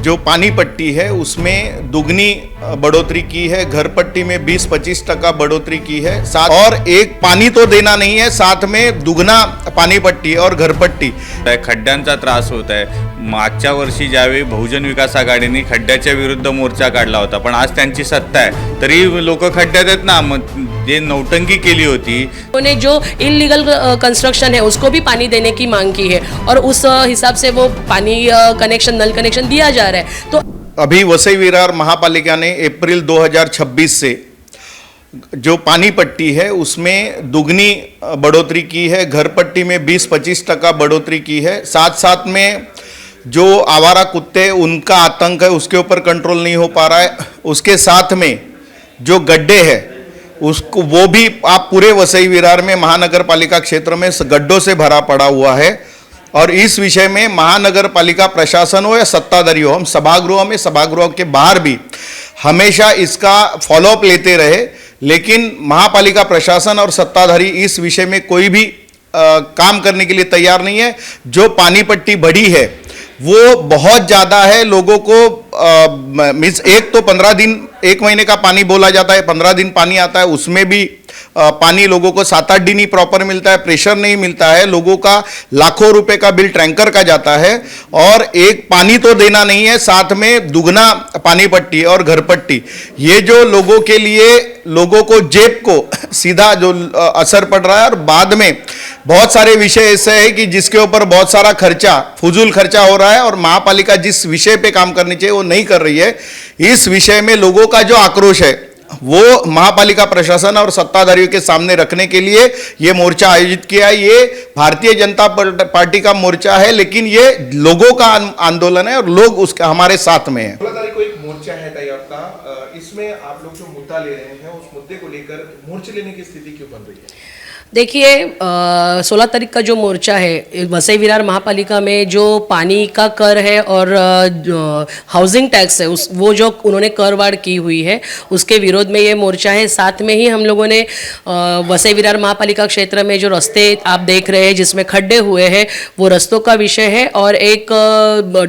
जो पानी पट्टी है उसमें दुगनी बढ़ोतरी की है, घर पट्टी में 20-25% बढ़ोतरी की है, साथ और एक पानी तो देना नहीं है, साथ में दुगना पाणी पट्टी और घरपट्टी। खड्ड्यांचा त्रास होत आहे। मागच्या वर्षी ज्यावेळी बहुजन विकास आघाडीने खड्ड्याच्या विरुद्ध मोर्चा काढला होता, पण आज त्यांची सत्ता आहे तरी लोक खड्ड्यात आहेत ना, जे नौटंकी केली होती। उन्होंने जो इलीगल कंस्ट्रक्शन है उसको भी पानी देने की मांग की है और उस हिसाब से वो पानी कनेक्शन, नल कनेक्शन दिया जा रहा है। तो अभी वसई विरार महापालिका ने अप्रैल 2026 से जो पानी पट्टी है उसमें दुगनी बढ़ोतरी की है, घर पट्टी में 20-25% बढ़ोतरी की है, साथ साथ में जो आवारा कुत्ते उनका आतंक है उसके ऊपर कंट्रोल नहीं हो पा रहा है। उसके साथ में जो गड्ढे हैं उसको वो भी आप पूरे वसई विरार में महानगर पालिका क्षेत्र में गड्ढों से भरा पड़ा हुआ है और इस विषय में महानगर पालिका प्रशासन हो या सत्ताधारी हो, हम सभागृह में, सभागृह के बाहर भी हमेशा इसका फॉलोअप लेते रहे, लेकिन महापालिका प्रशासन और सत्ताधारी इस विषय में कोई भी काम करने के लिए तैयार नहीं है। जो पानी पट्टी बढ़ी है वो बहुत ज़्यादा है, लोगों को मीन्स एक तो 15 दिन, 1 महीने का पानी बोला जाता है, 15 दिन पानी आता है, उसमें भी पानी लोगों को 7-8 दिन ही प्रॉपर मिलता है, प्रेशर नहीं मिलता है, लोगों का लाखों रुपए का बिल टैंकर का जाता है और एक पानी तो देना नहीं है, साथ में दुगना पानी पट्टी और घर पट्टी। ये जो लोगों के लिए, लोगों को जेब को सीधा जो असर पड़ रहा है और बाद में बहुत सारे विषय ऐसे है कि जिसके ऊपर बहुत सारा खर्चा, फजूल खर्चा हो रहा है और महापालिका जिस विषय पे काम करनी चाहिए वो नहीं कर रही है। इस विषय में लोगों का जो आक्रोश है वो महापालिका प्रशासन और सत्ताधारियों के सामने रखने के लिए ये मोर्चा आयोजित किया है। ये भारतीय जनता पार्टी का मोर्चा है, लेकिन ये लोगों का आंदोलन है और लोग उसके हमारे साथ में हैं। 16 तारीख को एक मोर्चा है तैयार था, इसमें आप लोग जो मुद्दा ले रहे हैं उस मुद्दे को लेकर मोर्चे लेने की स्थिति क्यों बन रही है? देखिए 16 तारीख का जो मोर्चा है वसई विरार महापालिका में जो पानी का कर है और हाउसिंग टैक्स है वो जो उन्होंने करवाड़ की हुई है उसके विरोध में ये मोर्चा है। साथ में ही हम लोगों ने वसई विरार महापालिका क्षेत्र में जो रास्ते आप देख रहे हैं जिसमें खड्डे हुए हैं वो रास्तों का विषय है और एक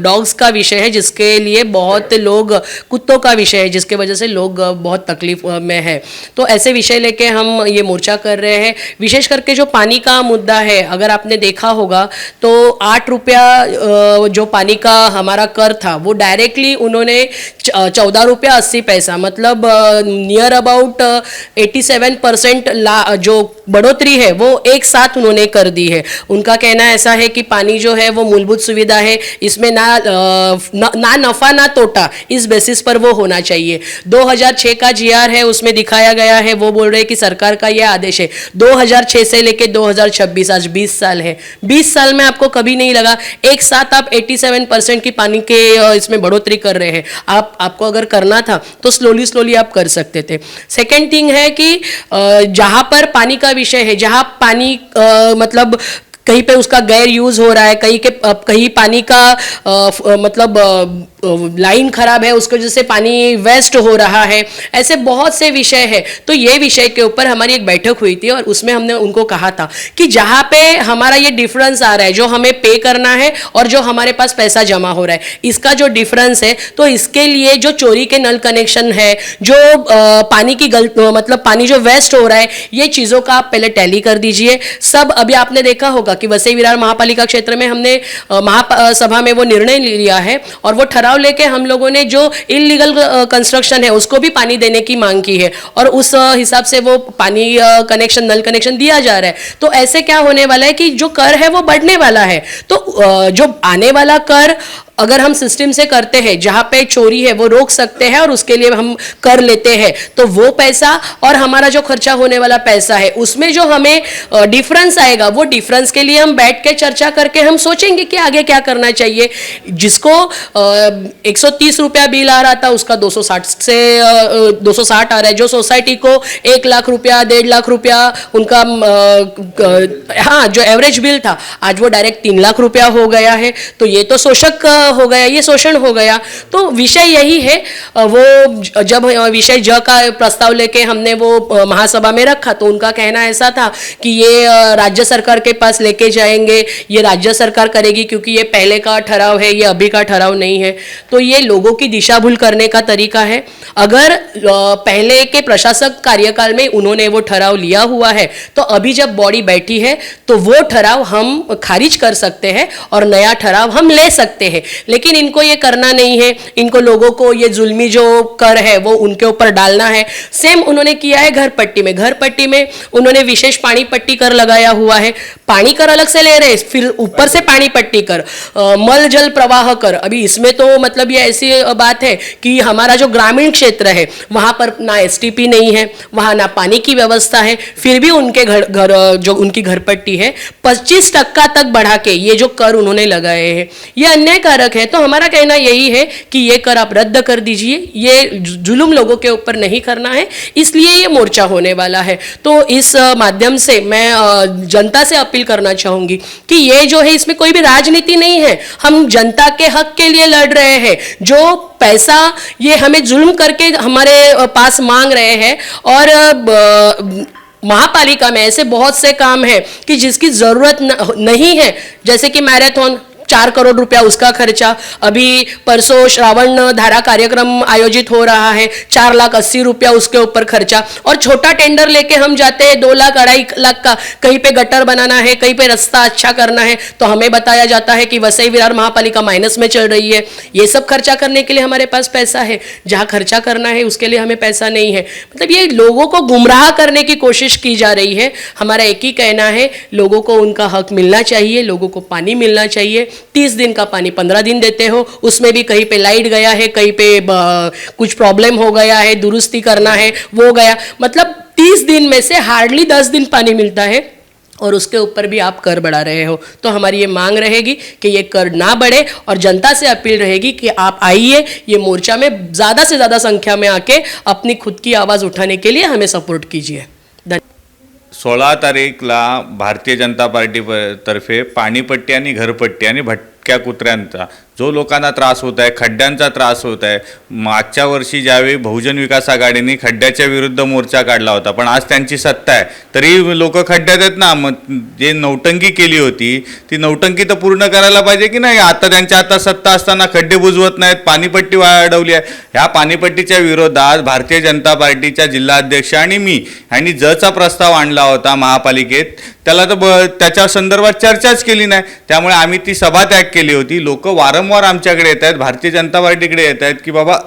डॉग्स का विषय है जिसके लिए बहुत लोग, कुत्तों का विषय है जिसके वजह से लोग बहुत तकलीफ में है। तो ऐसे विषय लेके हम ये मोर्चा कर रहे हैं। विशेष करके जो पानी का मुद्दा है, अगर आपने देखा होगा तो 8 रुपया जो पानी का हमारा कर था वो डायरेक्टली उन्होंने 14 रुपया 80 पैसा, मतलब नियर अबाउट 87% जो बढ़ोतरी है वो एक साथ उन्होंने कर दी है। उनका कहना ऐसा है कि पानी जो है वो मूलभूत सुविधा है, इसमें ना नफा ना तोटा, इस बेसिस पर वो होना चाहिए। 2006 का जीआर है उसमें दिखाया गया है, वो बोल रहे हैं कि सरकार का यह आदेश है 2006 से लेके 2026, आज 20 साल है। 20 साल में आपको कभी नहीं लगा एक साथ आप 87% की पानी के इसमें बढ़ोतरी कर रहे हैं। आपको अगर करना था तो स्लोली आप कर सकते थे। सेकेंड थिंग है कि जहां पर पानी का विषय है, जहां पानी मतलब कहीं पे उसका गैर यूज हो रहा है, कहीं पानी का मतलब लाइन खराब है उसकी वजह से पानी वेस्ट हो रहा है, ऐसे बहुत से विषय है। तो ये विषय के ऊपर हमारी एक बैठक हुई थी और उसमें हमने उनको कहा था कि जहाँ पे हमारा ये डिफरेंस आ रहा है, जो हमें पे करना है और जो हमारे पास पैसा जमा हो रहा है, इसका जो डिफरेंस है, तो इसके लिए जो चोरी के नल कनेक्शन है, जो पानी की मतलब पानी जो वेस्ट हो रहा है, ये चीज़ों का आप पहले टैली कर दीजिए सब। अभी आपने देखा होगा कि वसई विरार महापालिका क्षेत्र में हमने महासभा में वो निर्णय लिया है और वो ठराव लेके हम लोगों ने जो इलीगल कंस्ट्रक्शन है उसको भी पानी देने की मांग की है और उस हिसाब से वो पानी कनेक्शन, नल कनेक्शन दिया जा रहा है। तो ऐसे क्या होने वाला है कि जो कर है वो बढ़ने वाला है। तो जो आने वाला कर अगर हम सिस्टम से करते हैं, जहाँ पे चोरी है वो रोक सकते हैं और उसके लिए हम कर लेते हैं, तो वो पैसा और हमारा जो खर्चा होने वाला पैसा है उसमें जो हमें डिफरेंस आएगा, वो डिफरेंस के लिए हम बैठ के चर्चा करके हम सोचेंगे कि आगे क्या करना चाहिए। जिसको 130 रुपया बिल आ रहा था उसका 260 से 260 आ रहा है। जो सोसाइटी को 1 लाख रुपया, 1.5 लाख रुपया उनका हाँ जो एवरेज बिल था आज वो डायरेक्ट 3 लाख रुपया हो गया है। तो ये तो शोषक हो गया, ये शोषण हो गया। तो विषय यही है। वो जब विषय ज का प्रस्ताव लेके हमने वो महासभा में रखा तो उनका कहना ऐसा था कि ये राज्य सरकार के पास लेके जाएंगे, ये राज्य सरकार करेगी क्योंकि ये पहले का ठहराव है, ये अभी का ठहराव नहीं है। तो ये लोगों की दिशा भूल करने का तरीका है। अगर पहले के प्रशासक कार्यकाल में उन्होंने वो ठहराव लिया हुआ है तो अभी जब बॉडी बैठी है तो वो ठहराव हम खारिज कर सकते हैं और नया ठहराव हम ले सकते हैं। लेकिन इनको ये करना नहीं है, इनको लोगों को ये जुल्मी जो कर है वो उनके ऊपर डालना है। सेम उन्होंने किया है घर पट्टी में। घर पट्टी में उन्होंने विशेष पानी पट्टी कर लगाया हुआ है। पानी कर अलग से ले रहे, फिर ऊपर से पानी पट्टी कर, मल जल प्रवाह कर। अभी इसमें तो मतलब ये ऐसी बात है कि हमारा जो ग्रामीण क्षेत्र है वहां पर ना एसटीपी नहीं है, वहां ना पानी की व्यवस्था है, फिर भी उनके घर जो उनकी घर पट्टी है 25% तक बढ़ा के ये जो कर उन्होंने लगाए हैं ये अन्यायकारक है। तो हमारा कहना यही है कि ये कर आप रद्द कर दीजिए, ये जुल्म लोगों के ऊपर नहीं करना है, इसलिए ये मोर्चा होने वाला है। तो इस माध्यम से मैं जनता से अपील करना चाहूंगी कि ये जो है इसमें कोई भी राजनीति नहीं है, हम जनता के हक के लिए लड़ रहे हैं। जो पैसा ये हमें जुल्म करके हमारे पास मांग रहे हैं और महापालिका में ऐसे बहुत से काम हैं कि जिसकी जरूरत नहीं है, जैसे कि मैराथन 4 करोड़ रुपया उसका खर्चा, अभी परसों श्रावण धारा कार्यक्रम आयोजित हो रहा है, 4,80,000 रुपया उसके ऊपर खर्चा। और छोटा टेंडर लेके हम जाते हैं 2 लाख 2.5 लाख का, कहीं पे गटर बनाना है, कहीं पे रास्ता अच्छा करना है, तो हमें बताया जाता है कि वसई विरार महापालिका माइनस में चल रही है। ये सब खर्चा करने के लिए हमारे पास पैसा है, जहाँ खर्चा करना है उसके लिए हमें पैसा नहीं है। मतलब ये लोगों को गुमराह करने की कोशिश की जा रही है। हमारा एक ही कहना है, लोगों को उनका हक मिलना चाहिए, लोगों को पानी मिलना चाहिए। 30 दिन का पानी 15 दिन देते हो, उसमें भी कहीं पे लाइट गया है, कहीं पे कुछ प्रॉब्लम हो गया है, दुरुस्ती करना है वो गया, मतलब 30 दिन में से हार्डली 10 दिन पानी मिलता है और उसके ऊपर भी आप कर बढ़ा रहे हो। तो हमारी ये मांग रहेगी कि ये कर ना बढ़े और जनता से अपील रहेगी कि आप आइए, ये मोर्चा में ज़्यादा से ज़्यादा संख्या में आके अपनी खुद की आवाज़ उठाने के लिए हमें सपोर्ट कीजिए। 16 तारीखला भारतीय जनता पार्टी तर्फे पाणीपट्टी आणि घरपट्टी आणि भटक्या कुत्र्यांचा जो लोकांना त्रास होत आहे, खड्ड्यांचा त्रास होत आहे, मागच्या वर्षी ज्यावेळी बहुजन विकास आघाडीने खड्ड्याच्या विरुद्ध मोर्चा काढला होता, पण आज त्यांची सत्ता आहे तरी लोक खड्ड्यात आहेत ना। मग जे नौटंकी केली होती ती नौटंकी तर पूर्ण करायला पाहिजे की नाही। आता त्यांच्या आता सत्ता असताना खड्डे बुजवत नाहीत, पाणीपट्टी वाढवली आहे। ह्या पाणीपट्टीच्या विरोधात भारतीय जनता पार्टीच्या जिल्हाध्यक्ष आणि मी यांनी जचा प्रस्ताव आणला होता महापालिकेत, त्याला तर त्याच्या संदर्भात चर्चाच केली नाही। त्यामुळे आम्ही ती सभात्याग केली होती। लोक वारंवार आमच्याकडे येत आहेत, भारतीय जनता पार्टीकडे येत आहेत की बाबा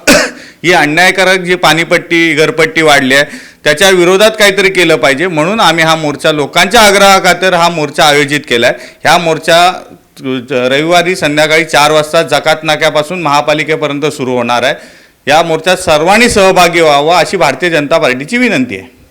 ही अन्यायकारक जी पाणीपट्टी घरपट्टी वाढली आहे त्याच्या विरोधात काहीतरी केलं पाहिजे, म्हणून आम्ही हा मोर्चा लोकांच्या आग्रहाखातर हा मोर्चा आयोजित केलाय। ह्या मोर्चा रविवारी संध्याकाळी 4 वाजता जकात नाक्यापासून महापालिकेपर्यंत सुरू होणार आहे। या मोर्चात सर्वांनी सहभागी व्हावं अशी भारतीय जनता पार्टीची विनंती आहे।